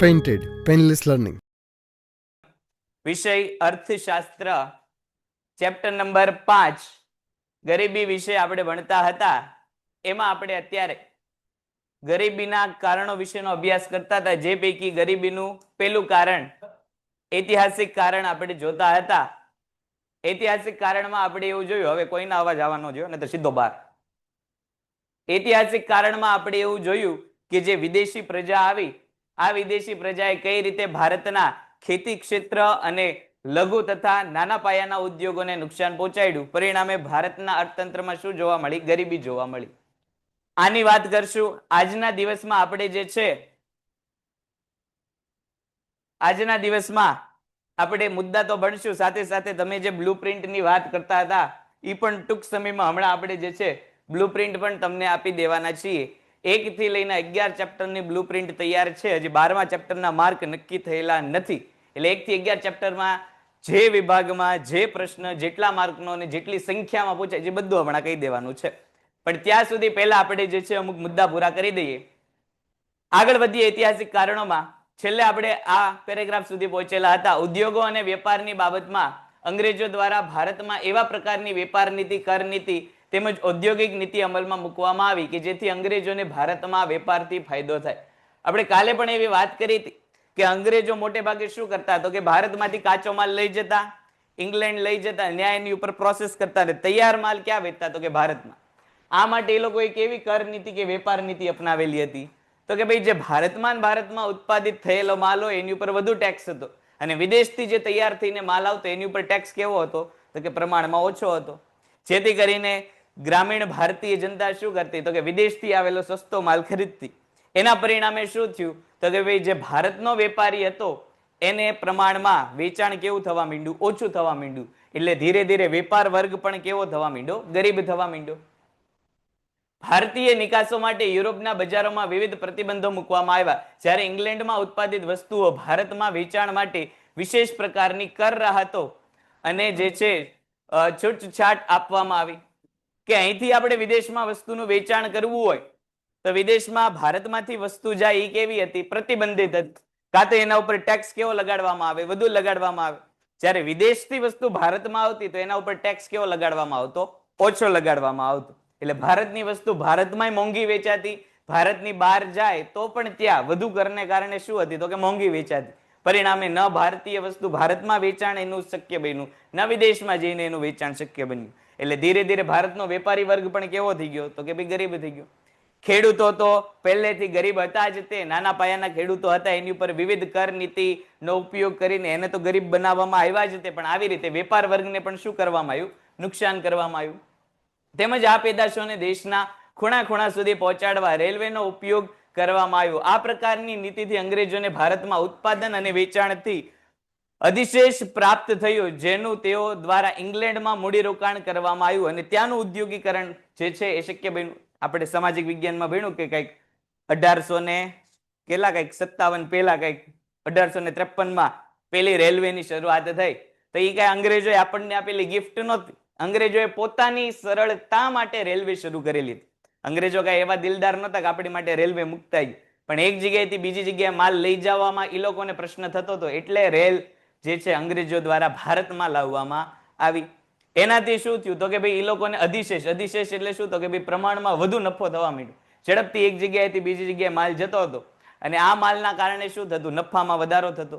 Painted, Painless Learning. વિષય અર્થશાસ્ત્ર chapter number 5 ગરીબી વિશે આપણે ભણતા હતા. એમાં આપણે અત્યારે ગરીબીના કારણો વિશેનો અભ્યાસ કરતા હતા, જે પૈકી ગરીબીનું પહેલું કારણ ઐતિહાસિક કારણ આપણે જોતા હતા. ઐતિહાસિક કારણમાં આપણે એવું જોયું, હવે કોઈના અવાજ આવવાનો જોયો ને તો સીધો બહાર. ઐતિહાસિક કારણમાં આપણે એવું જોયું કે જે વિદેશી પ્રજા આવી, આ વિદેશી પ્રજાએ કઈ રીતે ભારતના ખેતી ક્ષેત્ર અને લઘુ તથા નાના પાયાના ઉદ્યોગોને નુકસાન પહોંચાડ્યું. પરિણામે ભારતના અર્થતંત્રમાં શું જોવા મળી? ગરીબી જોવા મળી. આની વાત કરશું. આજના દિવસમાં આપણે જે છે, આજના દિવસમાં આપણે મુદ્દા તો ભણશું, સાથે સાથે તમે જે બ્લુપ્રિન્ટની વાત કરતા હતા એ પણ ટૂંક સમયમાં હમણાં આપણે જે છે બ્લુપ્રિન્ટ પણ તમને આપી દેવાના છીએ. 1 થી લઈને 11 ચેપ્ટરની બ્લુપ્રિન્ટ તૈયાર છે. હજી 12મા ચેપ્ટરના માર્ક નક્કી થયેલા નથી. એટલે 1 થી 11 ચેપ્ટરમાં જે વિભાગમાં જે પ્રશ્ન જેટલા માર્કનો અને જેટલી સંખ્યામાં પૂછાય છે બધું હમણાં કહી દેવાનું છે. પણ ત્યાં સુધી પહેલા આપણે જે છે અમુક મુદ્દા પૂરા કરી દઈએ. આગળ વધીએ ઐતિહાસિક કારણોમાં. છેલ્લે આપણે આ પેરેગ્રાફ સુધી પહોંચેલા હતા. ઉદ્યોગો અને વેપારની બાબતમાં અંગ્રેજો દ્વારા ભારતમાં એવા પ્રકારની વેપાર નીતિ, કર નીતિ તેમજ ઔદ્યોગિક નીતિ અમલમાં મૂકવામાં આવી કે જેથી અંગ્રેજોને ભારતમાં વેપારથી ફાયદો થાય. આપણે કાલે પણ એવી વાત કરી હતી કે અંગ્રેજો મોટે ભાગે શું કરતા, તો કે ભારતમાંથી કાચો માલ લઈ જતા, ઇંગ્લેન્ડ લઈ જતા, ન્યાયની ઉપર પ્રોસેસ કરતા, અને તૈયાર માલ ક્યાં વેચતા, તો કે ભારતમાં. આ માટે એ લોકોએ કેવી કર નીતિ કે વેપાર નીતિ અપનાવેલી હતી, તો કે ભાઈ જે ભારતમાં ઉત્પાદિત થયેલો માલ હોય એની ઉપર વધુ ટેક્સ હતો, અને વિદેશથી જે તૈયાર થઈને માલ આવતો એની ઉપર ટેક્સ કેવો હતો, તો કે પ્રમાણમાં ઓછો હતો. જેથી કરીને ગ્રામીણ ભારતીય જનતા શું કરતી, તો કે વિદેશથી આવેલો સસ્તો માલ ખરીદતી. એના પરિણામે શું થયું, તો કે ભાઈ જે ભારતનો વેપારી હતો એને પ્રમાણમાં વેચાણ કેવું થવા માંડ્યું, ઓછું થવા માંડ્યું. એટલે ધીરે ધીરે વેપાર વર્ગ પણ કેવો થવા માંડ્યો, ગરીબ થવા માંડ્યો. ભારતીય નિકાસો માટે યુરોપના બજારોમાં વિવિધ પ્રતિબંધો મૂકવામાં આવ્યા. જ્યારે ઇંગ્લેન્ડમાં ઉત્પાદિત વસ્તુઓ ભારતમાં વેચાણ માટે વિશેષ પ્રકારની કર રાહતો અને જે છે છૂટછાટ આપવામાં આવી કે અહીંથી આપણે વિદેશમાં વસ્તુનું વેચાણ કરવું હોય તો વિદેશમાં ભારતમાંથી વસ્તુ જાય એ કેવી હતી, પ્રતિબંધિત હતી. કાં તો એના ઉપર ટેક્સ કેવો લગાડવામાં આવે, વધુ લગાડવામાં આવે. જ્યારે વિદેશથી વસ્તુ ભારતમાં આવતી તો એના ઉપર ટેક્સ કેવો લગાડવામાં આવતો, ઓછો લગાડવામાં આવતો. એટલે ભારતની વસ્તુ ભારતમાં મોંઘી વેચાતી, ભારતની બહાર જાય તો પણ ત્યાં વધુ કરને કારણે શું હતી, તો કે મોંઘી વેચાતી. પરિણામે ન ભારતીય વસ્તુ ભારતમાં વેચાણ એનું શક્ય બન્યું, ન વિદેશમાં જઈને એનું વેચાણ શક્ય બન્યું. એટલે ધીરે ધીરે ભારતનો વેપારી વર્ગ પણ કેવો થઈ ગયો, તો કે ભાઈ ગરીબ થઈ ગયો. ખેડૂતો તો પહેલેથી ગરીબ હતા જ. તે નાના પાયાના ખેડૂતો હતા, એની ઉપર વિવિધ કર નીતિનો ઉપયોગ કરીને એને તો ગરીબ બનાવવામાં આવ્યા જ તે, પણ આવી રીતે વેપાર વર્ગને પણ શું કરવામાં આવ્યું, નુકસાન કરવામાં આવ્યું. તેમજ આ પેદાશોને દેશના ખૂણા ખૂણા સુધી પહોંચાડવા રેલવેનો ઉપયોગ કરવામાં આવ્યો. આ પ્રકારની નીતિથી અંગ્રેજોને ભારતમાં ઉત્પાદન અને વેચાણથી અધિશેષ પ્રાપ્ત થયું, જેનું તેઓ દ્વારા ઇંગ્લેન્ડમાં મૂડીરોકાણ કરવામાં આવ્યું અને ત્યાંનું ઉદ્યોગીકરણ જે છે એ શક્ય બન્યું. આપણે સામાજિક વિજ્ઞાનમાં ભણ્યું કે કંઈક 1857 પહેલા કંઈક 1853માં પેલી રેલવેની શરૂઆત થઈ. તો એ કઈ અંગ્રેજોએ આપણને આપેલી ગિફ્ટ નહોતી. અંગ્રેજોએ પોતાની સરળતા માટે રેલવે શરૂ કરેલી હતી. અંગ્રેજો કઈ એવા દિલદાર નહોતા કે આપણી માટે રેલવે મુકતા જ, પણ એક જગ્યાએથી બીજી જગ્યાએ માલ લઈ જવામાં એ લોકોને પ્રશ્ન થતો હતો, એટલે રેલ જે છે અંગ્રેજો દ્વારા ભારતમાં લાવવામાં આવી. એનાથી શું થયું, તો કે ભાઈ એ લોકોને અધિશેષ એટલે શું, તો કે ભાઈ પ્રમાણમાં વધુ નફો થવા માંડ્યો. ઝડપથી એક જગ્યાએથી બીજી જગ્યાએ માલ જતો હતો, અને આ માલના કારણે શું થતું, નફામાં વધારો થતો.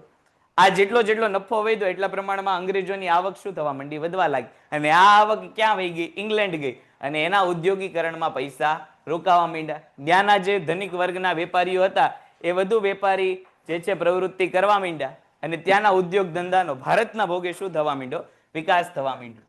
આ જેટલો નફો વધ્યો એટલા પ્રમાણમાં અંગ્રેજોની આવક શું થવા માંડી, વધવા લાગી. અને આ આવક ક્યાં વહી ગઈ, ઇંગ્લેન્ડ ગઈ, અને એના ઉદ્યોગીકરણમાં પૈસા રોકાવા માંડ્યા. ત્યાંના જે ધનિક વર્ગના વેપારીઓ હતા એ વધુ વેપારી જે છે પ્રવૃત્તિ કરવા માંડ્યા, અને ત્યાંના ઉદ્યોગ ધંધાનો ભારતના ભોગે શું થવા માંડ્યો, વિકાસ થવા માંડ્યો.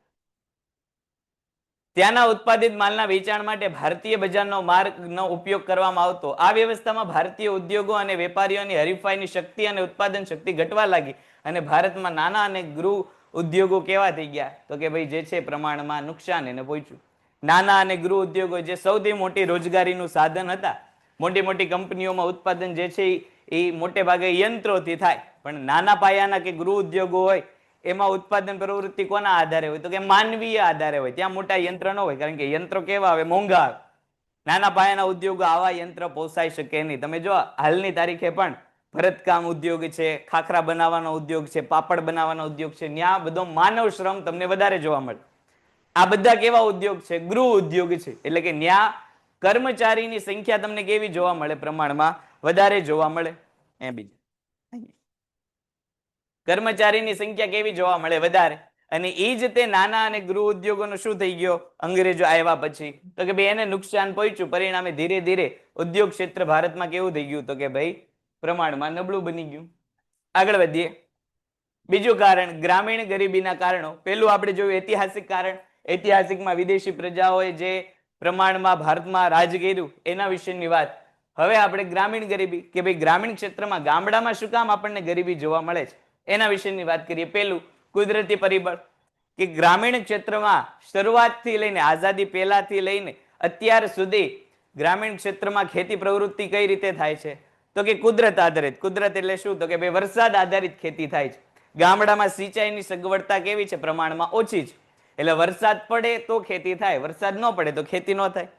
ત્યાંના ઉત્પાદિત માલના વેચાણ માટે ભારતીય બજારનો માર્ગનો ઉપયોગ કરવામાં આવતો. આ વ્યવસ્થામાં ભારતીય ઉદ્યોગો અને વેપારીઓની હરીફાઈની શક્તિ અને ઉત્પાદન શક્તિ ઘટવા લાગી, અને ભારતમાં નાના અને ગૃહ ઉદ્યોગો કેવા થઈ ગયા, તો કે ભાઈ જે છે પ્રમાણમાં નુકસાન એને પહોંચ્યું. નાના અને ગૃહ ઉદ્યોગો જે સૌથી મોટી રોજગારીનું સાધન હતા, મોટી મોટી કંપનીઓમાં ઉત્પાદન જે છે એ મોટે ભાગે યંત્રોથી થાય, પણ નાના પાયાના કે ગૃહ ઉદ્યોગો હોય એમાં ઉત્પાદન પ્રવૃત્તિ કોના આધારે હોય, તો કે માનવીય આધારે હોય. ત્યાં મોટા યંત્ર ન હોય, કારણ કે યંત્રો કેવા આવે, મોંઘા આવે. નાના પાયાના ઉદ્યોગો આવા યંત્ર પોસાઈ શકે નહીં. તમે જો હાલની તારીખે પણ ભરતકામ ઉદ્યોગ છે, ખાખરા બનાવવાનો ઉદ્યોગ છે, પાપડ બનાવવાનો ઉદ્યોગ છે, ત્યાં બધો માનવ શ્રમ તમને વધારે જોવા મળે. આ બધા કેવા ઉદ્યોગ છે? ગૃહ ઉદ્યોગ છે. એટલે કે ત્યાં કર્મચારીની સંખ્યા તમને કેવી જોવા મળે? પ્રમાણમાં વધારે જોવા મળે. બીજા કર્મચારીની સંખ્યા કેવી જોવા મળે? વધારે. અને એ જ તે નાના અને ગૃહ ઉદ્યોગોનો શું થઈ ગયો અંગ્રેજો આવ્યા પછી? તો કે ભાઈ એને નુકસાન પહોંચ્યું, પરિણામે ધીરે ધીરે ઉદ્યોગ ક્ષેત્ર ભારતમાં કેવું થઈ ગયું? તો કે ભાઈ પ્રમાણમાં નબળું બની ગયું. આગળ વધીએ. બીજું કારણ ગ્રામીણ ગરીબીના કારણો. પેલું આપણે જોયું ઐતિહાસિક કારણ. ઐતિહાસિકમાં વિદેશી પ્રજાઓએ જે પ્રમાણમાં ભારતમાં રાજ કર્યું એના વિશેની વાત. હવે આપણે ગ્રામીણ ગરીબી, કે ભાઈ ગ્રામીણ ક્ષેત્રમાં ગામડામાં શું કામ આપણને ગરીબી જોવા મળે છે એના વિશેની વાત કરીએ. પેલું કુદરતી પરિબળ, કે ગ્રામીણ ક્ષેત્રમાં શરૂઆતથી લઈને આઝાદી પહેલાથી લઈને અત્યાર સુધી ગ્રામીણ ક્ષેત્રમાં ખેતી પ્રવૃત્તિ કઈ રીતે થાય છે? તો કે કુદરત આધારિત. કુદરત એટલે શું? તો કે ભાઈ વરસાદ આધારિત ખેતી થાય છે. ગામડામાં સિંચાઈની સગવડતા કેવી છે? પ્રમાણમાં ઓછી છે. એટલે વરસાદ પડે તો ખેતી થાય, વરસાદ ન પડે તો ખેતી ન થાય.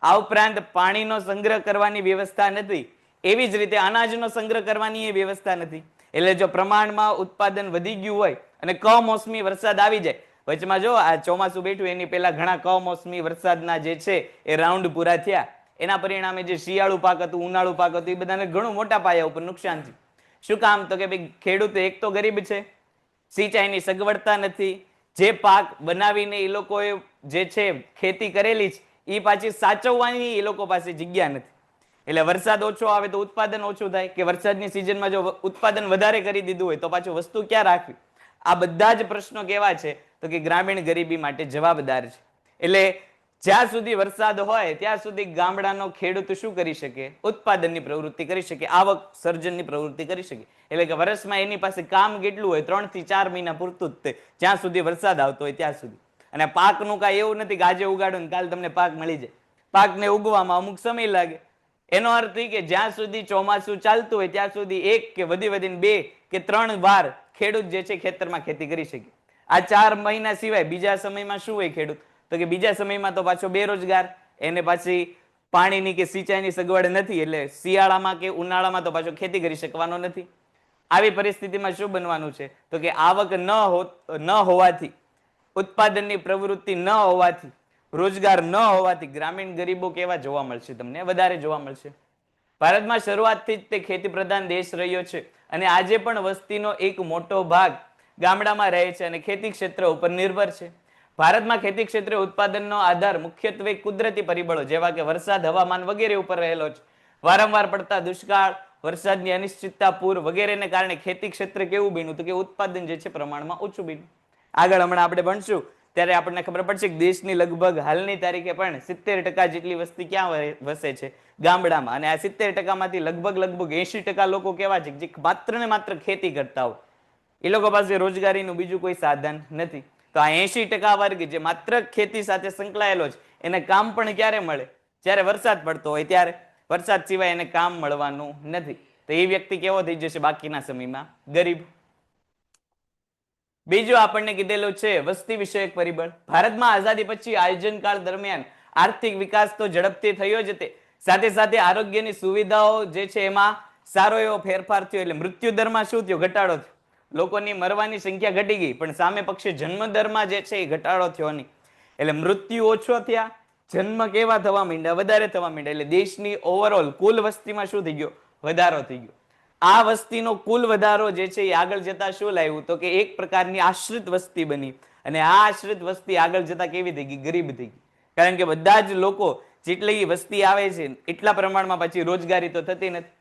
આ ઉપરાંત પાણીનો સંગ્રહ કરવાની વ્યવસ્થા નથી. એવી જ રીતે અનાજનો સંગ્રહ કરવાની એ વ્યવસ્થા નથી. એટલે જો પ્રમાણમાં ઉત્પાદન વધી ગયું હોય અને કમોસમી વરસાદ આવી જાય, વચમાં જો આ ચોમાસું બેઠું એની પહેલા ઘણા કમોસમી વરસાદના જે છે એ રાઉન્ડ પૂરા થયા, એના પરિણામે જે શિયાળુ પાક હતું, ઉનાળુ પાક હતું, એ બધાને ઘણું મોટા પાયા ઉપર નુકસાન થયું. શું કામ? તો કે ભાઈ ખેડૂત એક તો ગરીબ છે, સિંચાઈની સગવડતા નથી, જે પાક બનાવીને એ લોકોએ જે છે ખેતી કરેલી છે એ પાછી સાચવવાની એ લોકો પાસે જગ્યા નથી. એટલે વરસાદ ઓછો આવે તો ઉત્પાદન ઓછું થાય, કે વરસાદની સિઝનમાં જો ઉત્પાદન વધારે કરી દીધું હોય તો પાછું વસ્તુ ક્યાં રાખવી? આ બધા જ પ્રશ્નો કેવા છે? તો કે ગ્રામીણ ગરીબી માટે જવાબદાર છે. એટલે જ્યાં સુધી વરસાદ હોય ત્યાં સુધી ગામડાનો ખેડૂત શું કરી શકે? ઉત્પાદનની પ્રવૃત્તિ કરી શકે, આવક સર્જનની પ્રવૃત્તિ કરી શકે. એટલે કે વર્ષમાં એની પાસે કામ કેટલું હોય? 3 થી 4 મહિના પૂરતું જ તે, જ્યાં સુધી વરસાદ આવતો હોય ત્યાં સુધી. અને પાકનું કાંઈ એવું નથી કે આજે ઉગાડો ને કાલ તમને પાક મળી જાય. પાકને ઉગવામાં અમુક સમય લાગે. એનો અર્થ એ કે જ્યાં સુધી ચોમાસું ચાલતું હોય ત્યાં સુધી 1 કે વધીને 2 કે 3 વાર ખેડૂત જે છે ખેતરમાં ખેતી કરી શકે. આ 4 મહિના સિવાય બીજા સમયમાં શું હોય ખેડૂત? તો કે બીજા સમયમાં તો પાછો બેરોજગાર, એને પાછી પાણીની કે સિંચાઈની સગવડ નથી, એટલે શિયાળામાં કે ઉનાળામાં તો પાછો ખેતી કરી શકવાનો નથી. આવી પરિસ્થિતિમાં શું બનવાનું છે? તો કે આવક ન હોવાથી, ઉત્પાદનની પ્રવૃત્તિ ન હોવાથી, રોજગાર ન હોવાથી ગ્રામીણ ગરીબો કેવા જોવા મળશે? તમને વધારે જોવા મળશે. ભારતમાં શરૂઆતથી જ તે ખેતી પ્રધાન દેશ રહ્યો છે અને આજે પણ વસ્તીનો એક મોટો ભાગ ગામડામાં રહે છે અને ખેતી ક્ષેત્ર ઉપર નિર્ભર છે. ભારતમાં ખેતી ક્ષેત્રે ઉત્પાદનનો આધાર મુખ્યત્વે કુદરતી પરિબળો જેવા કે વરસાદ, હવામાન વગેરે ઉપર રહેલો છે. વારંવાર પડતા દુષ્કાળ, વરસાદની અનિશ્ચિતતા, પૂર વગેરેને કારણે ખેતી ક્ષેત્ર કેવું બન્યું? તો કે ઉત્પાદન જે છે પ્રમાણમાં ઓછું બન્યું. આગળ હમણાં આપણે ભણશું ત્યારે આપણને ખબર પડશે કે દેશની લગભગ હાલની તારીખે પણ 70% જેટલી વસ્તી ક્યાં વસે છે? ગામડામાં. અને આ 70% માંથી લગભગ 80% લોકો કેવા છે? જે માત્ર ને માત્ર ખેતી કરતા હોય. એ લોકો પાસે રોજગારીનું બીજું કોઈ સાધન નથી. તો આ 80% વર્ગ જે માત્ર ખેતી સાથે સંકળાયેલો છે એને કામ પણ ક્યારે મળે? જ્યારે વરસાદ પડતો હોય ત્યારે. વરસાદ સિવાય એને કામ મળવાનું નથી. તો એ વ્યક્તિ કેવો થઈ જશે બાકીના સમયમાં? ગરીબ. બીજું આપણને કીધેલું છે વસ્તી વિષયક પરિબળ. ભારતમાં આઝાદી પછી આયોજન કાળ દરમિયાન આર્થિક વિકાસ તો ઝડપથી થયો જ તે સાથે સાથે આરોગ્યની સુવિધાઓ જે છે એમાં સારો એવો ફેરફાર થયો. એટલે મૃત્યુ દરમાં શું થયો? ઘટાડો થયો. લોકોની મરવાની સંખ્યા ઘટી ગઈ, પણ સામે પક્ષે જન્મ દરમાં જે છે એ ઘટાડો થયો નહીં. એટલે મૃત્યુ ઓછો થયા, જન્મ કેવા થવા માંડ્યા? વધારે થવા માંડ્યા. એટલે દેશની ઓવરઓલ કુલ વસ્તીમાં શું થઈ ગયો? વધારો થઈ ગયો. આ વસ્તીનો કુલ વધારો જે છે એ આગળ જતા શું લાવ્યું? તો કે એક પ્રકારની આશ્રિત વસ્તી બની. અને આ આશ્રિત વસ્તી આગળ જતા કેવી થઈ ગઈ? ગરીબ થઈ ગઈ. કારણ કે બધા જ લોકો જેટલી વસ્તી આવે છે એટલા પ્રમાણમાં પછી રોજગારી તો થતી નથી.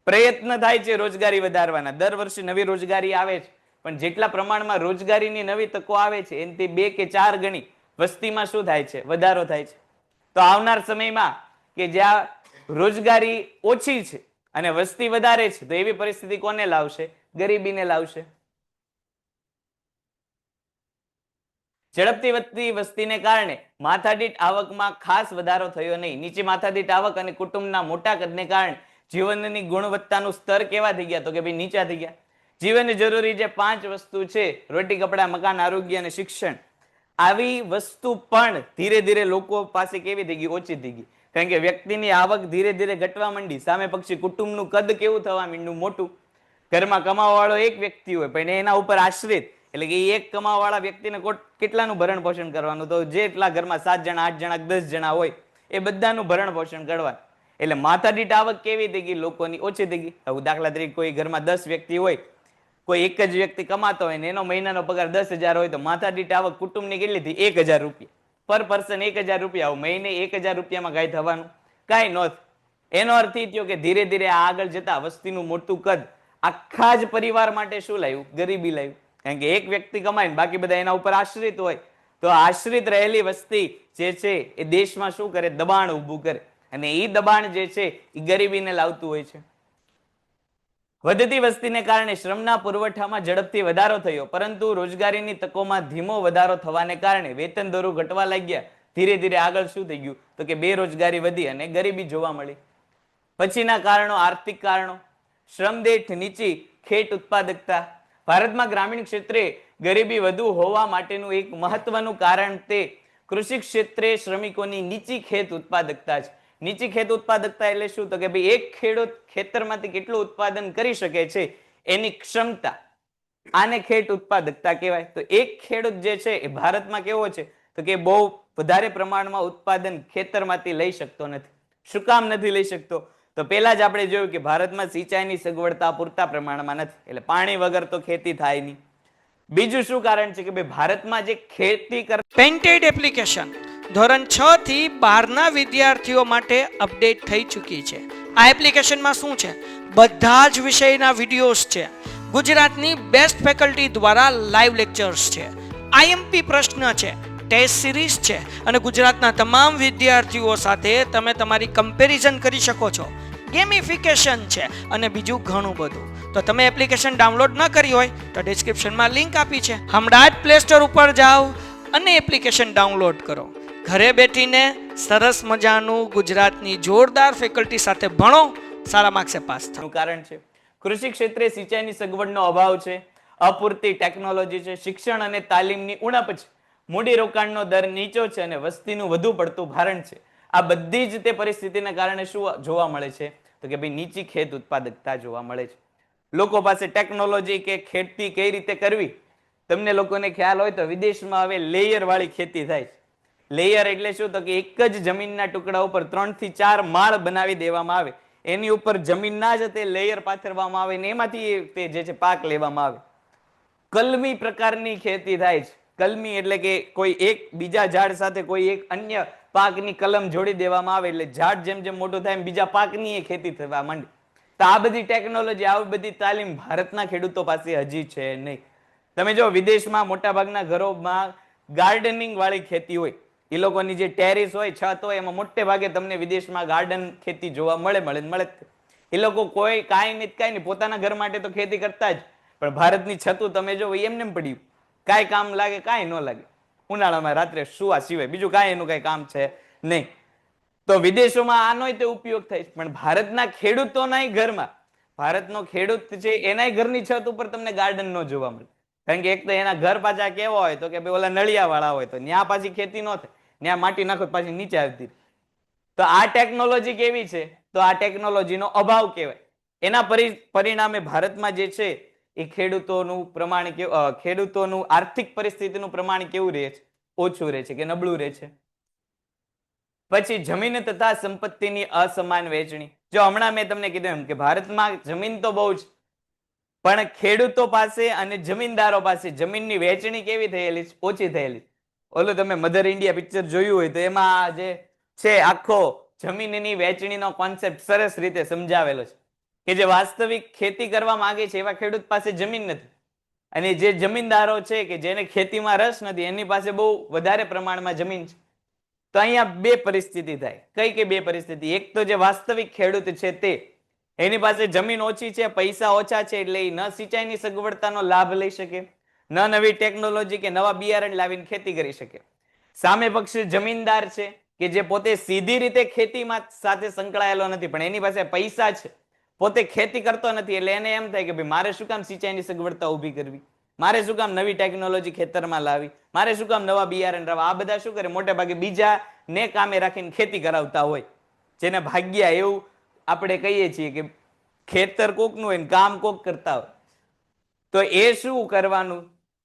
પ્રયત્ન થાય છે રોજગારી વધારવાના, દર વર્ષે નવી રોજગારી આવે છે, પણ જેટલા પ્રમાણમાં રોજગારીની નવી તકો આવે છે એનાથી 2 કે 4 ગણી વસ્તીમાં શું થાય છે? વધારો થાય છે. તો આવનાર સમયમાં કે જ્યાં રોજગારી ઓછી છે અને વસ્તી વધારે છે, તો એવી પરિસ્થિતિ કોને લાવશે? ગરીબીને લાવશે. ઝડપથી વધતી વસ્તીને કારણે માથાદીઠ આવકમાં ખાસ વધારો થયો નહીં. નીચી માથાદીઠ આવક અને કુટુંબના મોટા કદને કારણે જીવનની ગુણવત્તાનું સ્તર કેવા થઈ ગયા? તો કે ભાઈ નીચા થઈ ગયા. જીવન જરૂરી જે 5 વસ્તુ છે, રોટી, કપડા, મકાન, આરોગ્ય અને શિક્ષણ, આવી વસ્તુ પણ ધીરે ધીરે લોકો પાસે કેવી થઈ ગઈ? ઓછી થઈ ગઈ. કારણ કે વ્યક્તિની આવક ધીરે ધીરે ઘટવા માંડી, સામે પક્ષી કુટુંબનું કદ કેવું થવા માંડ્યું, મોટું. ઘરમાં કમાવાવાળો એક વ્યક્તિ હોય પણ એના ઉપર આશ્રિત, એટલે કે એક કમાવાવાળા વ્યક્તિને કેટલાનું ભરણ પોષણ કરવાનું, તો જેટલા ઘરમાં 7 જણા 8 જણા 10 જણા હોય એ બધાનું ભરણ પોષણ કરવાનું. એટલે માથાદીઠ આવક કેવી થઈ ગઈ, લોકોની ઓછી થઈ ગઈ. હવે દાખલા તરીકે કોઈ ઘરમાં 10 વ્યક્તિ હોય, કોઈ એક જ વ્યક્તિ કમાતો હોય ને એનો મહિનાનો પગાર 10,000 હોય, તો માથાદીઠ આવક કુટુંબની કેટલી થઈ? 1,000 રૂપિયા પર પર્સન. 1,000 રૂપિયા. મહિને 1,000 રૂપિયામાં કાંઈ થવાનું કાંઈ ન. એનો અર્થ એ થયો કે ધીરે ધીરે આગળ જતા વસ્તીનું મોટું કદ આખા જ પરિવાર માટે શું લાવ્યું? ગરીબી લાવ્યું. કારણ કે એક વ્યક્તિ કમાય ને બાકી બધા એના ઉપર આશ્રિત હોય, તો આશ્રિત રહેલી વસ્તી જે છે એ દેશમાં શું કરે? દબાણ ઊભું કરે, અને એ દબાણ જે છે એ ગરીબીને લાવતું હોય છે. વધતી વસ્તીને કારણે શ્રમના પુરવઠામાં ઝડપથી વધારો થયો, પરંતુ રોજગારીની તકોમાં ધીમો વધારો થવાને કારણે વેતન દરો ઘટવા લાગ્યા. ધીરે ધીરે આગળ શું થઈ ગયું? તો કે બેરોજગારી વધી અને ગરીબી જોવા મળી. પછીના કારણો, આર્થિક કારણો. શ્રમ દીઠ નીચી ખેત ઉત્પાદકતા. ભારતમાં ગ્રામીણ ક્ષેત્રે ગરીબી વધુ હોવા માટેનું એક મહત્વનું કારણ તે કૃષિ ક્ષેત્રે શ્રમિકોની નીચી ખેત ઉત્પાદકતા છે. નીચી ખેત ઉત્પાદકતા એટલે શું? તો કે ભાઈ એક ખેડૂત ખેતરમાંથી કેટલું ઉત્પાદન કરી શકે છે એની ક્ષમતા, આને ખેત ઉત્પાદકતા કહેવાય. તો એક ખેડૂત જે છે એ ભારતમાં કેવો છે? તો કે બહુ વધારે પ્રમાણમાં ઉત્પાદન ખેતરમાંથી લઈ શકતો નથી. શું કામ નથી લઈ શકતો? તો પહેલા જ આપણે જોયું કે ભારતમાં સિંચાઈની સગવડતા પૂરતા પ્રમાણમાં નથી, એટલે પાણી વગર તો ખેતી થાય નહીં. બીજું શું કારણ છે? કે ભાઈ ભારતમાં જે ખેતી પેન્ટેડ એપ્લિકેશન ધોરણ 6 થી 12ના વિદ્યાર્થીઓ માટે અપડેટ થઈ ચૂકી છે. આ એપ્લિકેશનમાં શું છે? બધા જ વિષયના વિડીયોઝ છે, ગુજરાતની બેસ્ટ ફેકલ્ટી દ્વારા લાઈવ લેક્ચર્સ છે, આઈએમપી પ્રશ્ન છે, ટેસ્ટ સિરીઝ છે, અને ગુજરાતના તમામ વિદ્યાર્થીઓ સાથે તમે તમારી કમ્પેરિઝન કરી શકો છો. ગેમિફિકેશન છે અને બીજું ઘણું બધું. તો તમે એપ્લિકેશન ડાઉનલોડ ન કરી હોય તો ડિસ્ક્રિપ્શનમાં લિંક આપી છે, હમણાં જ પ્લે સ્ટોર ઉપર જાઓ અને એપ્લિકેશન ડાઉનલોડ કરો. ઘરે બેઠીને સરસ મજાનું ગુજરાતની જોરદાર ફેકલ્ટી સાથે ભણો, સારા માર્ક્સે પાસ થાઓ. કારણ છે કૃષિ ક્ષેત્રે સિંચાઈની સગવડનો અભાવ છે, અપૂરતી ટેકનોલોજી છે, શિક્ષણ અને તાલીમની ઉણપ છે, મૂડી રોકાણનો દર નીચો છે અને વસ્તીનું વધુ પડતું ભારણ છે. આ બધી જ તે પરિસ્થિતિના કારણે શું જોવા મળે છે? તો કે ભાઈ નીચી ખેત ઉત્પાદકતા જોવા મળે છે. લોકો પાસે ટેકનોલોજી કે ખેતી કઈ રીતે કરવી, તમને લોકોને ખ્યાલ હોય તો વિદેશમાં હવે લેયર વાળી ખેતી થાય છે. લેયર એટલે શું? તો કે એક જ જમીનના ટુકડા ઉપર 3 થી 4 માળ બનાવી દેવામાં આવે, એની ઉપર જમીનના જ તે લેયર પાથરવામાં આવે ને એમાંથી તે જે છે પાક લેવામાં આવે. કલમી પ્રકારની ખેતી થાય છે. કલમી એટલે કે કોઈ એક બીજા ઝાડ સાથે કોઈ એક અન્ય પાકની કલમ જોડી દેવામાં આવે, એટલે ઝાડ જેમ જેમ મોટું થાય એમ બીજા પાકની એ ખેતી થવા માંડે. તો આ બધી ટેકનોલોજી, આવી બધી તાલીમ ભારતના ખેડૂતો પાસે હજી છે નહીં. તમે જો વિદેશમાં મોટા ભાગના ઘરોમાં ગાર્ડનિંગ વાળી ખેતી હોય, એ લોકોની જે ટેરિસ હોય, છત હોય, એમાં મોટે ભાગે તમને વિદેશમાં ગાર્ડન ખેતી જોવા મળે. એ લોકો કોઈ કાંઈ નહીં પોતાના ઘર માટે તો ખેતી કરતા જ, પણ ભારતની છતું તમે જો એમને પડ્યું, કાંઈ કામ લાગે? કાંઈ ન લાગે. ઉનાળામાં રાત્રે સુવા સિવાય બીજું કાંઈ એનું કાંઈ કામ છે નહીં. તો વિદેશોમાં આનો તે ઉપયોગ થાય, પણ ભારતના ખેડૂતોના ઘરમાં, ભારતનો ખેડૂત છે એના ઘરની છત ઉપર તમને ગાર્ડન ન જોવા મળે. કારણ કે એક તો એના ઘર પાછા કેવા હોય તો કે ભાઈ ઓલા નળિયા વાળા હોય, તો ત્યાં પાછી ખેતી ન થાય, ત્યાં માટી નાખો પાછી નીચે આવતી. તો આ ટેકનોલોજી કેવી છે? તો આ ટેકનોલોજીનો અભાવ કહેવાય. એના પરિણામે ભારતમાં જે છે એ ખેડૂતોનું પ્રમાણ, ખેડૂતોનું આર્થિક પરિસ્થિતિનું પ્રમાણ કેવું રહે છે? ઓછું રહે છે કે નબળું રહે છે. પછી જમીન તથા સંપત્તિની અસમાન વહેંચણી. જો હમણાં મેં તમને કીધું એમ કે ભારતમાં જમીન તો બહુ જ, પણ ખેડૂતો પાસે અને જમીનદારો પાસે જમીનની વહેંચણી કેવી થયેલી છે? ઓછી થયેલી. ઓલું તમે મધર ઇન્ડિયા પિક્ચર જોયું હોય તો એમાં જે છે આખો જમીનની વહેંચણીનો કોન્સેપ્ટ સરસ રીતે સમજાવેલો છે કે જે વાસ્તવિક ખેતી કરવા માંગે છે એવા ખેડૂત પાસે જમીન નથી, અને જે જમીનદારો છે કે જેને ખેતીમાં રસ નથી એની પાસે બહુ વધારે પ્રમાણમાં જમીન છે. તો અહીંયા બે પરિસ્થિતિ થાય. કઈ બે પરિસ્થિતિ? એક તો જે વાસ્તવિક ખેડૂત છે તે, એની પાસે જમીન ઓછી છે, પૈસા ઓછા છે, એટલે એ ન સિંચાઈની સગવડતાનો લાભ લઈ શકે, ન નવી ટેકનોલોજી કે નવા બિયારણ લાવીને ખેતી કરી શકે. સામે પક્ષે જમીનદાર છે કે જે પોતે સીધી રીતે ખેતીમાં સાથે સંકળાયેલો નથી, પણ એની પાસે પૈસા છે, પોતે ખેતી કરતો નથી, એટલે એને એમ થાય કે ભાઈ મારે શું કામ સિંચાઈની સગવડતા ઊભી કરવી, મારે શું કામ નવી ટેકનોલોજી ખેતરમાં લાવી, મારે શું કામ નવા બિયારણ લાવવા. આ બધા શું કરે? મોટે ભાગે બીજા ને કામે રાખીને ખેતી કરાવતા હોય. જેને ભાગ્યા એવું આપણે કહીએ છીએ કે ખેતર કોકનું હોય ને કામ કોક કરતા હોય, તો એ શું કરવાનું?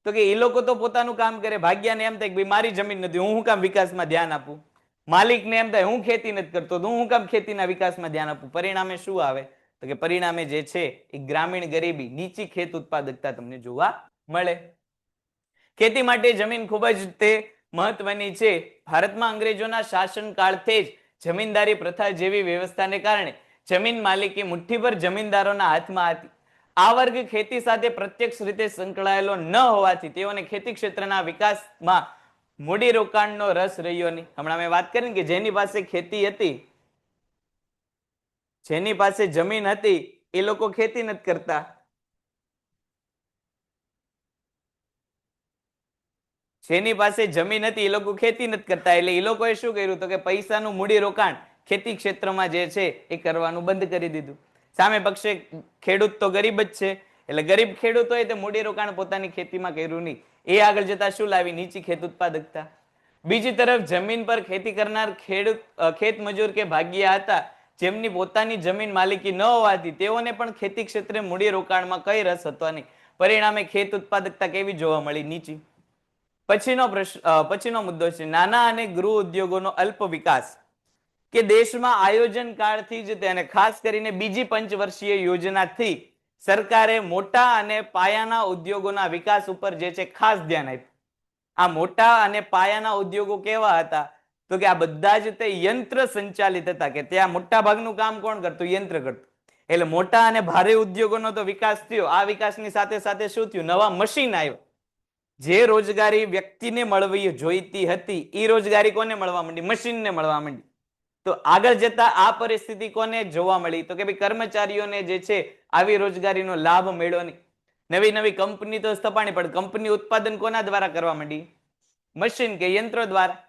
તો કે એ લોકો તો પોતાનું કામ કરે, ભાગ્યાને એમ થાય કે ભાઈ મારી જમીન નથી, હું કામ વિકાસમાં ધ્યાન આપું? માલિકને એમ થાય હું ખેતી નથી કરતો તો હું કામ ખેતીના વિકાસમાં ધ્યાન આપું? પરિણામે શું આવે? તો કે પરિણામે જે છે એ ગ્રામીણ ગરીબી, નીચી ખેત ઉત્પાદકતા તમને જોવા મળે. ખેતી માટે જમીન ખૂબ જ તે મહત્વની છે. ભારતમાં અંગ્રેજોના શાસનકાળથી જ જમીનદારી પ્રથા જેવી વ્યવસ્થાને કારણે જમીન માલિકી મુઠ્ઠીભર જમીનદારોના હાથમાં હતી. આ વર્ગ ખેતી સાથે પ્રત્યક્ષ રીતે સંકળાયેલો ન હોવાથી તેઓને ખેતી ક્ષેત્રના વિકાસમાં મૂડીરોકાણનો રસ રહ્યો નહીં. હમણાં મેં વાત કરી કે જેની પાસે ખેતી હતી, જેની પાસે જમીન હતી, એ લોકો ખેતી નથી કરતા. જેની પાસે જમીન હતી એ લોકો ખેતી નથી કરતા, એટલે એ લોકોએ શું કર્યું? તો કે પૈસાનું મૂડીરોકાણ ખેતી ક્ષેત્રમાં જે છે એ કરવાનું બંધ કરી દીધું. સામે પક્ષે ખેડૂત તો ગરીબ જ છે, એટલે ગરીબ ખેડૂત હોય તે મૂડીરોકાણ પોતાની ખેતીમાં કર્યું નહીં. એ આગળ જતા શું લાવી? નીચી ખેત ઉત્પાદકતા. બીજી તરફ જમીન પર ખેતી કરનાર ખેડૂત, ખેત મજૂર કે ભાગીયા હતા, જેમની પોતાની જમીન માલિકી ન હોવાથી તેઓને પણ ખેતી ક્ષેત્રે મૂડીરોકાણમાં કઈ રસ હતો નહીં. પરિણામે ખેત ઉત્પાદકતા કેવી જોવા મળી? નીચી. પછીનો મુદ્દો છે નાના અને ગૃહ ઉદ્યોગોનો અલ્પ વિકાસ. કે દેશમાં આયોજન કાળથી જ તેને ખાસ કરીને બીજી પંચવર્ષીય યોજનાથી સરકારે મોટા અને પાયાના ઉદ્યોગોના વિકાસ ઉપર જે છે ખાસ ધ્યાન આપ્યું. આ મોટા અને પાયાના ઉદ્યોગો કેવા હતા? તો કે આ બધા જ તે યંત્ર સંચાલિત હતા, કે ત્યાં મોટા ભાગનું કામ કોણ કરતું? યંત્ર કરતું. એટલે મોટા અને ભારે ઉદ્યોગોનો તો વિકાસ થયો. આ વિકાસની સાથે સાથે શું થયું? નવા મશીન આવ્યા. જે રોજગારી વ્યક્તિને મળવી જોઈતી હતી એ રોજગારી કોને મળવા માંડી? મશીનને મળવા માંડી. તો આગળ જતા આ પરિસ્થિતિ કોને જોવા મળી? તો કે ભાઈ કર્મચારીઓને જે છે આવી રોજગારીનો લાભ મળ્યો નહીં. નવી નવી કંપની તો સ્થપાણી, પણ કંપની ઉત્પાદન કોના દ્વારા કરવા માંડી? મશીન કે યંત્રો દ્વારા.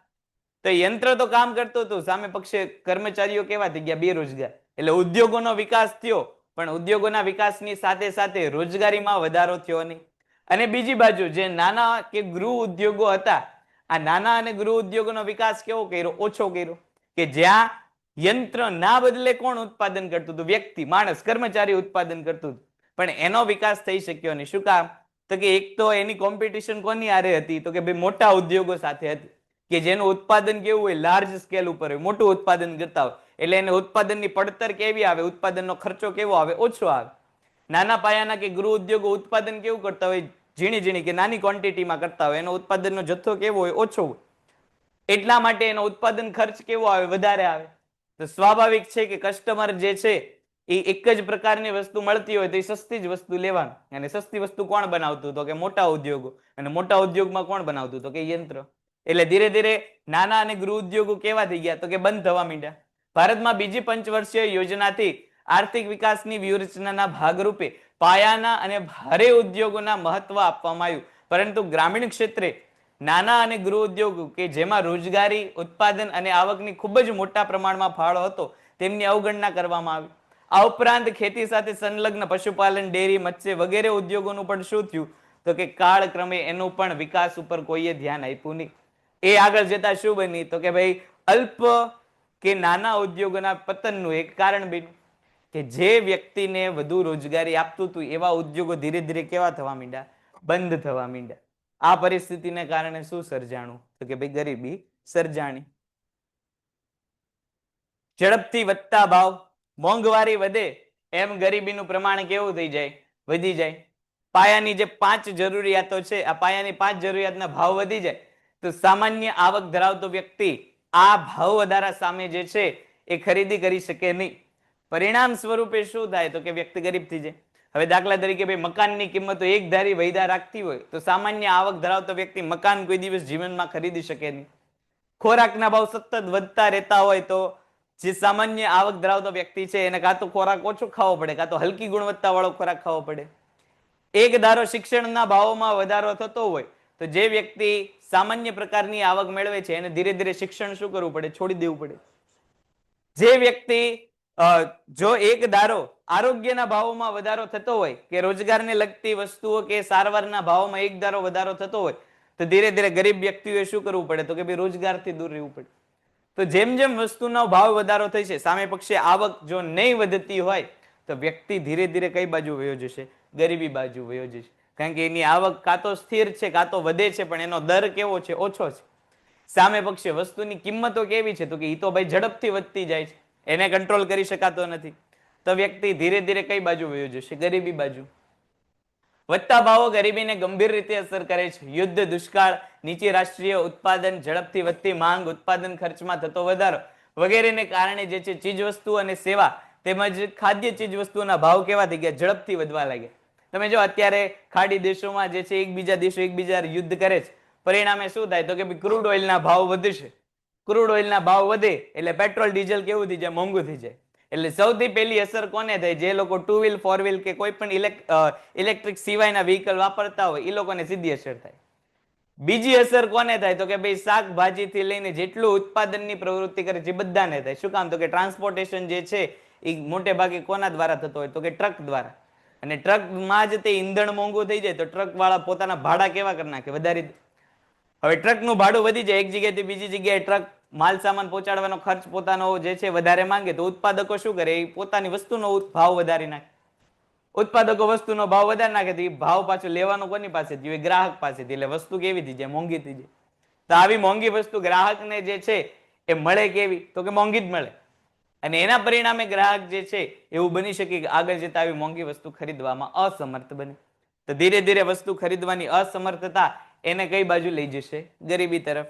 તો યંત્ર તો કામ કરતું હતું, સામે પક્ષે કર્મચારીઓ કેવા થઈ ગયા? બેરોજગાર. એટલે ઉદ્યોગોનો વિકાસ થયો, પણ ઉદ્યોગોના વિકાસની સાથે સાથે રોજગારીમાં વધારો થયો નહીં. અને બીજી બાજુ જે નાના કે ગૃહ ઉદ્યોગો હતા, આ નાના અને ગૃહ ઉદ્યોગોનો વિકાસ કેવો કર્યો? ઓછો કર્યો. કે જ્યાં યંત્ર ના બદલે કોણ ઉત્પાદન કરતું હતું? વ્યક્તિ, માણસ, કર્મચારી ઉત્પાદન કરતું હતું. પણ એનો વિકાસ થઈ શક્યો નહીં. શું કામ? તો કે એક તો એની કોમ્પિટિશન કોની હારે હતી? તો કે ભાઈ મોટા ઉદ્યોગો સાથે હતી, કે જેનું ઉત્પાદન કેવું હોય? લાર્જ સ્કેલ ઉપર હોય, મોટું ઉત્પાદન કરતા હોય. એટલે એને ઉત્પાદનની પડતર કેવી આવે? ઉત્પાદનનો ખર્ચો કેવો આવે? ઓછો આવે. નાના પાયાના કે ગૃહ ઉદ્યોગો ઉત્પાદન કેવું કરતા હોય? ઝીણી ઝીણી કે નાની ક્વોન્ટિટીમાં કરતા હોય. એનો ઉત્પાદનનો જથ્થો કેવો હોય? ઓછો હોય. એટલા માટે એનો ઉત્પાદન ખર્ચ કેવો આવે? વધારે આવે. તો સ્વાભાવિક છે કે કસ્ટમર જે છે એ એક જ પ્રકારની વસ્તુ મળતી હોય તો એ સસ્તી જ વસ્તુ લેવાનું. અને સસ્તી વસ્તુ કોણ બનાવતું? તો કે મોટા ઉદ્યોગો. અને મોટા ઉદ્યોગમાં કોણ બનાવતું? તો કે યંત્ર. એટલે ધીરે ધીરે નાના અને ગૃહ ઉદ્યોગો કેવા થઈ ગયા? તો કે બંધ થવા માંડ્યા. ભારતમાં બીજી પંચવર્ષીય યોજનાથી આર્થિક વિકાસની વ્યૂહરચનાના ભાગરૂપે પાયાના અને ભારે ઉદ્યોગોના મહત્વ આપવામાં આવ્યું, પરંતુ ગ્રામીણ ક્ષેત્રે નાના અને ગૃહ ઉદ્યોગો કે જેમાં રોજગારી, ઉત્પાદન અને આવકની ખૂબ જ મોટા પ્રમાણમાં ફાળો હતો તેમની અવગણના કરવામાં આવી. આ ઉપરાંત ખેતી સાથે સંલગ્ન પશુપાલન, ડેરી, મત્સ્ય વગેરે ઉદ્યોગોનું પણ શું થયું? તો કે કાળક્રમે એનું પણ વિકાસ ઉપર કોઈએ ધ્યાન આપ્યું નહીં. એ આગળ જતા શું બની? તો કે ભાઈ અલ્પ કે નાના ઉદ્યોગોના પતનનું એક કારણ બન્યું, કે જે વ્યક્તિને વધુ રોજગારી આપતું હતું એવા ઉદ્યોગો ધીરે ધીરે કેવા થવા માંડ્યા? બંધ થવા માંડ્યા. આ પરિસ્થિતિને કારણે શું સર્જાણું? તો કે ભાઈ ગરીબી સર્જાણી. ઝડપથી વધતા ભાવ, મોંઘવારી વધે એમ ગરીબીનું પ્રમાણ કેવું થઈ જાય? વધી જાય. પાયાની જે 5 જરૂરિયાતો છે, આ પાયાની 5 જરૂરિયાતના ભાવ વધી જાય તો સામાન્ય આવક ધરાવતો વ્યક્તિ આ ભાવ વધારા સામે જે છે એ ખરીદી કરી શકે નહીં. પરિણામ સ્વરૂપે શું થાય? તો કે વ્યક્તિ ગરીબ થઈ જાય. હવે દાખલા તરીકે ભાઈ મકાનની કિંમતો એક ધારી વૈધા રાખતી હોય તો સામાન્ય આવક ધરાવતો વ્યક્તિ મકાન કોઈ દિવસ જીવનમાં ખરીદી શકે નહીં. ખોરાકના ભાવ સતત વધતા રહેતા હોય તો જે સામાન્ય આવક ધરાવતો વ્યક્તિ છે એને કાં તો ખોરાક ઓછો ખાવો પડે, કાં તો હલકી ગુણવત્તા વાળો ખોરાક ખાવો પડે. એક ધારો શિક્ષણના ભાવોમાં વધારો થતો હોય તો જે વ્યક્તિ સામાન્ય પ્રકારની આવક મેળવે છે એને ધીરે ધીરે શિક્ષણ શું કરવું પડે? છોડી દેવું પડે. જે વ્યક્તિ જો એક ધારો આરોગ્યના ભાવોમાં વધારો થતો હોય કે રોજગારને લગતી વસ્તુઓ કે સારવારના ભાવોમાં એક ધારો વધારો થતો હોય તો ધીરે ધીરે ગરીબ વ્યક્તિઓએ શું કરવું પડે? તો કે ભાઈ રોજગારથી દૂર રહેવું પડે. તો જેમ જેમ વસ્તુનો ભાવ વધારો થશે, સામે પક્ષે આવક જો નહીં વધતી હોય તો વ્યક્તિ ધીરે ધીરે કઈ બાજુ વયો જશે? ગરીબી બાજુ વયો જશે. કારણ કે એની આવક કાં તો સ્થિર છે કાં તો વધે છે, પણ એનો દર કેવો છે? ઓછો છે. સામે પક્ષે વસ્તુની કિંમતો કેવી છે? તો કે એ તો ભાઈ ઝડપથી વધતી જાય છે, એને કંટ્રોલ કરી શકાતો નથી. તો વ્યક્તિ ધીરે ધીરે કઈ બાજુ વયો જશે? ગરીબી બાજુ. વધતા ભાવો ગરીબીને ગંભીર રીતે અસર કરે છે. યુદ્ધ, દુષ્કાળ, નીચી રાષ્ટ્રીય ઉત્પાદન, ઝડપથી વધતી માંગ, ઉત્પાદન ખર્ચમાં થતો વધારો વગેરેને કારણે જે છે ચીજ વસ્તુ અને સેવા તેમજ ખાદ્ય ચીજ વસ્તુઓના ભાવ કેવા થઈ ગયા? ઝડપથી વધવા લાગ્યા. તમે જો અત્યારે ખાડી દેશોમાં જે છે એકબીજા દેશો એકબીજા યુદ્ધ કરે છે, પરિણામે શું થાય? તો કે ક્રૂડ ઓઇલના ભાવ વધશે. ક્રૂડ ઓઇલના ભાવ વધે એટલે પેટ્રોલ ડીઝલ કેવું થઈ જાય? મોંઘું થઈ જાય. એટલે સૌથી પહેલી અસર કોને થાય? જે લોકો 2 વ્હીલ 4 વ્હીલ કે કોઈ પણ ઇલેક્ટ્રિક સિવાયના વ્હીકલ વાપરતા હોય એ લોકોને સીધી અસર થાય. બીજી અસર કોને થાય? તો કે ભાઈ શાકભાજીથી લઈને જેટલું ઉત્પાદનની પ્રવૃત્તિ કરે છે બધાને થાય. શું કામ? તો કે ટ્રાન્સપોર્ટેશન જે છે એ મોટે ભાગે કોના દ્વારા થતો હોય? તો કે ટ્રક દ્વારા. અને ટ્રકમાં જ તે ઈંધણ મોંઘું થઈ જાય તો ટ્રક વાળા પોતાના ભાડા કેવા કરી નાખે? વધારી દે. હવે ટ્રકનું ભાડું વધી જાય, એક જગ્યાએથી બીજી જગ્યાએ ટ્રક માલ સામાન પહોંચાડવાનો ખર્ચ પોતાનો જે છે વધારે માંગે તો ઉત્પાદકો શું કરે? એ પોતાની વસ્તુનો ભાવ વધારી નાખે. ઉત્પાદકો વસ્તુનો ભાવ વધારી નાખે તો એ ભાવ પાછો લેવાનો કોની પાસેથી હોય? ગ્રાહક પાસેથી. એટલે વસ્તુ કેવી થઈ જાય? મોંઘી થઈ જાય. તો આવી મોંઘી વસ્તુ ગ્રાહકને જે છે એ મળે કેવી? તો કે મોંઘી જ મળે. અને એના પરિણામે ગ્રાહક જે છે એવું બની શકે કે આગળ જતા આવી મોંઘી વસ્તુ ખરીદવામાં અસમર્થ બને. તો ધીરે ધીરે વસ્તુ ખરીદવાની અસમર્થતા એને કઈ બાજુ લઈ જશે? ગરીબી તરફ.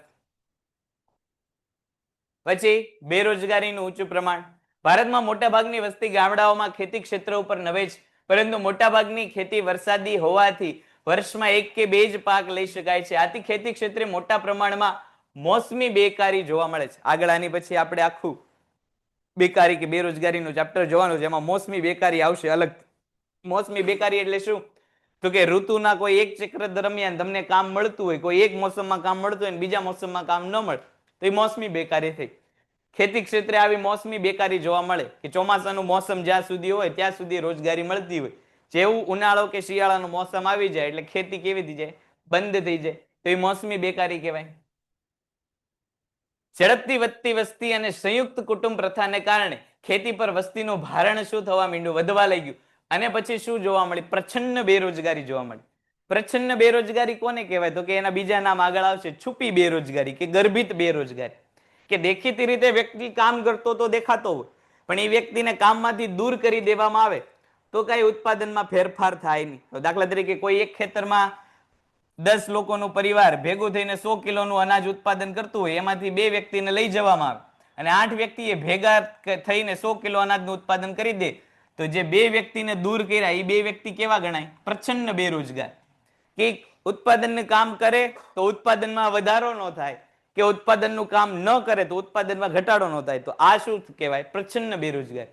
પછી બેરોજગારીનું ઊંચું પ્રમાણ. ભારતમાં મોટા ભાગની વસ્તી ગામડાઓમાં ખેતી ક્ષેત્ર ઉપર નવે છે, પરંતુ મોટા ભાગની ખેતી વરસાદી હોવાથી વર્ષમાં 1 કે 2 જ પાક લઈ શકાય છે. આથી ખેતી ક્ષેત્રે મોટા પ્રમાણમાં મોસમી બેકારી જોવા મળે છે. આગળ આની પછી આપણે આખું બેકારી કે બેરોજગારીનું ચેપ્ટર જોવાનું છે, એમાં મોસમી બેકારી આવશે અલગ. મોસમી બેકારી એટલે શું? તો કે ઋતુના કોઈ એક ચક્ર દરમિયાન તમને કામ મળતું હોય, કોઈ એક મોસમમાં કામ મળતું હોય બીજા મોસમમાં કામ ન મળે તો એ મોસમી બેકારી થઈ. ખેતી ક્ષેત્રે આવી મોસમી બેકારી જોવા મળે કે ચોમાસાનું મોસમ જ્યાં સુધી હોય ત્યાં સુધી રોજગારી મળતી હોય, જેવું ઉનાળો કે શિયાળાનું મોસમ આવી જાય એટલે ખેતી કેવી થઈ જાય? બંધ થઈ જાય. તો એ મોસમી બેકારી કહેવાય. ઝડપથી વધતી વસ્તી અને સંયુક્ત કુટુંબ પ્રથાને કારણે ખેતી પર વસ્તીનું ભારણ શું થવા માંડ્યું? વધવા લાગ્યું. અને પછી શું જોવા મળી? પ્રચ્છન્ન બેરોજગારી જોવા મળી. પ્રચ્છન્ન બેરોજગારી કોને કહેવાય? તો કે એના બીજા નામ આગળ આવશે, છુપી બેરોજગારી કે ગર્ભિત બેરોજગારી. કે દેખીતી રીતે વ્યક્તિ કામ કરતો તો દેખાતો હોય, પણ એ વ્યક્તિને કામમાંથી દૂર કરી દેવામાં આવે તો કઈ ઉત્પાદનમાં ફેરફાર થાય નહીં. દાખલા તરીકે કોઈ એક ખેતરમાં 10 લોકોનું પરિવાર ભેગું થઈને 100 કિલોનું અનાજ ઉત્પાદન કરતું હોય, એમાંથી 2 વ્યક્તિને લઈ જવામાં આવે અને 8 વ્યક્તિએ ભેગા થઈને 100 કિલો અનાજનું ઉત્પાદન કરી દે તો જે 2 વ્યક્તિને દૂર કર્યા એ 2 વ્યક્તિ કેવા ગણાય? પ્રચ્છન્ન બેરોજગાર. કે ઉત્પાદનનું કામ કરે તો ઉત્પાદનમાં વધારો ન થાય, કે ઉત્પાદનનું કામ ન કરે તો ઉત્પાદનમાં ઘટાડો ન થાય. તો આ શું કહેવાય? પ્રચ્છન્ન બેરોજગાર.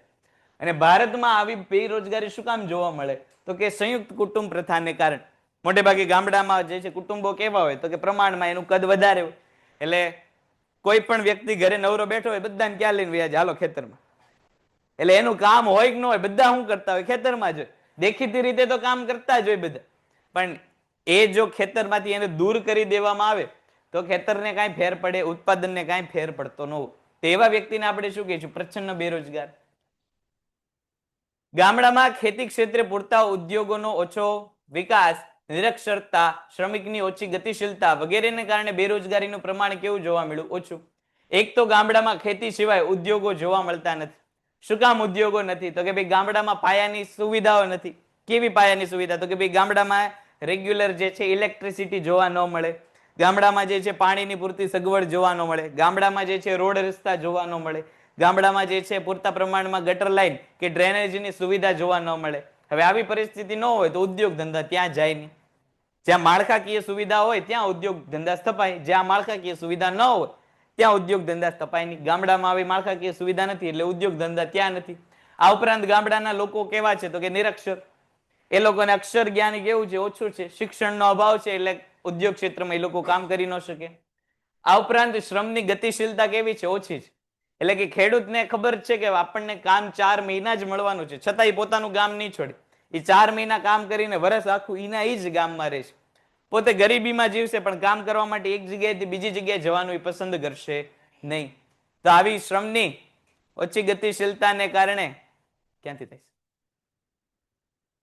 અને ભારતમાં આવી બેરોજગારી શું કામ જોવા મળે? તો કે સંયુક્ત કુટુંબ પ્રથાને કારણે. મોટે ભાગે ગામડામાં જે છે કુટુંબો કેવા હોય? તો કે પ્રમાણમાં એનું કદ વધારે હોય. એટલે કોઈ પણ વ્યક્તિ ઘરે નવરો બેઠો હોય બધાને ક્યાં લઈને વ્યાજ? હાલો ખેતરમાં. એટલે એનું કામ હોય કે ન હોય બધા શું કરતા હોય? ખેતરમાં જ હોય. દેખીતી રીતે તો કામ કરતા જ હોય બધા, પણ એ જો ખેતરમાંથી એને દૂર કરી દેવામાં આવે તો ખેતરને કાંઈ ફેર પડે? ઉત્પાદનને કાંઈ ફેર પડતો ન હોય. તો એવા વ્યક્તિને આપણે શું કહીશું? પ્રચ્છન્ન બેરોજગાર. ગામડામાં ખેતી ક્ષેત્રે પૂરતા ઉદ્યોગોનો ઓછો વિકાસ, નિરક્ષરતા, શ્રમિકની ઓછી ગતિશીલતા વગેરેને કારણે બેરોજગારીનું પ્રમાણ કેવું જોવા મળ્યું? ઓછું. એક તો ગામડામાં ખેતી સિવાય ઉદ્યોગો જોવા મળતા નથી. શું કામ ઉદ્યોગો નથી? તો કે ભાઈ ગામડામાં પાયાની સુવિધાઓ નથી. કેવી પાયાની સુવિધા? તો કે ભાઈ ગામડામાં રેગ્યુલર જે છે ઇલેક્ટ્રિસિટી જોવા ન મળે, ગામડામાં જે છે પાણીની પૂરતી સગવડ જોવા ન મળે, ગામડામાં જે છે રોડ રસ્તા જોવા ન મળે, ગામડામાં જે છે પૂરતા પ્રમાણમાં ગટર લાઈન કે ડ્રેનેજની સુવિધા જોવા ન મળે. હવે આવી પરિસ્થિતિ ન હોય તો ઉદ્યોગ ધંધા ત્યાં જાય નહીં. જ્યાં માળખાકીય સુવિધા હોય ત્યાં ઉદ્યોગ ધંધા સ્થપાય, જ્યાં માળખાકીય સુવિધા ન હોય ત્યાં ઉદ્યોગ ધંધા સ્થપાય નહીં. ગામડામાં આવી માળખાકીય સુવિધા નથી એટલે ઉદ્યોગ ધંધા ત્યાં નથી. આ ઉપરાંત ગામડાના લોકો કેવા છે? તો કે નિરક્ષર. એ લોકોને અક્ષર જ્ઞાન કેવું છે? ઓછું છે. શિક્ષણનો અભાવ છે એટલે ઉદ્યોગ ક્ષેત્રમાં એ લોકો કામ કરી ન શકે. આ ઉપરાંત શ્રમની ગતિશીલતા કેવી છે? ઓછી છે. એટલે કે ખેડૂતને ખબર છે કે આપણને કામ 4 મહિના જ મળવાનું છે, છતાં એ પોતાનું ગામ નહીં છોડે. એ 4 મહિના કામ કરીને વર્ષ આખું એના એ જ ગામમાં રહેશે. પોતે ગરીબીમાં જીવશે પણ કામ કરવા માટે એક જગ્યાએથી બીજી જગ્યાએ જવાનું એ પસંદ કરશે નહીં. તો આવી શ્રમની ઓછી ગતિશીલતાને કારણે ક્યાંથી થાય છે?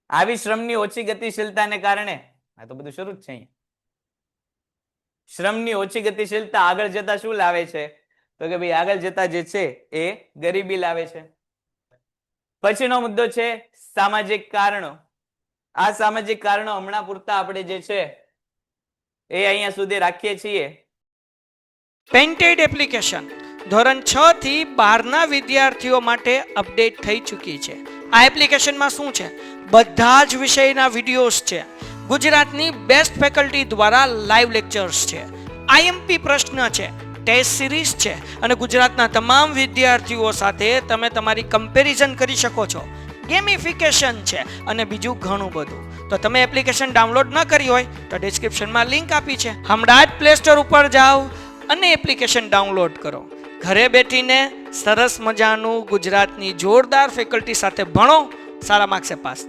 આવી શ્રમની ઓછી ગતિશીલતાને કારણે આ તો બધું શરૂ જ છે અહીંયા. શ્રમની ઓછી ગતિશીલતા આગળ જતા શું લાવે છે? તો કે ભાઈ આગળ જતા જે છે એ ગરીબી લાવે છે. પછીનો મુદ્દો છે સામાજિક કારણો. આ સામાજિક કારણો હમણાં પૂરતા આપણે જે છે એ અહીંયા સુધી રાખીએ છીએ. પેન્ટેડ એપ્લિકેશન ધોરણ 6 થી 12ના વિદ્યાર્થીઓ માટે અપડેટ થઈ ચૂકી છે. આ એપ્લિકેશનમાં શું છે? બધા જ વિષયના વિડીયોઝ છે. ગુજરાતની બેસ્ટ ફેકલ્ટી દ્વારા લાઈવ લેક્ચર્સ છે. આઈએમપી પ્રશ્ન છે, ટેસ્ટ સિરીઝ છે અને ગુજરાતના તમામ વિદ્યાર્થીઓ સાથે તમે તમારી કમ્પેરિઝન કરી શકો છો. ગેમિફિકેશન છે અને બીજું ઘણું બધું. તો તમે એપ્લિકેશન ડાઉનલોડ ન કરી હોય તો ડિસ્ક્રિપ્શનમાં લિંક આપી છે. હમણાં જ પ્લે સ્ટોર ઉપર જાઓ અને એપ્લિકેશન ડાઉનલોડ કરો. ઘરે બેઠીને સરસ મજાનું ગુજરાતની જોરદાર ફેકલ્ટી સાથે ભણો, સારા માર્ક્સે પાસ થાઓ.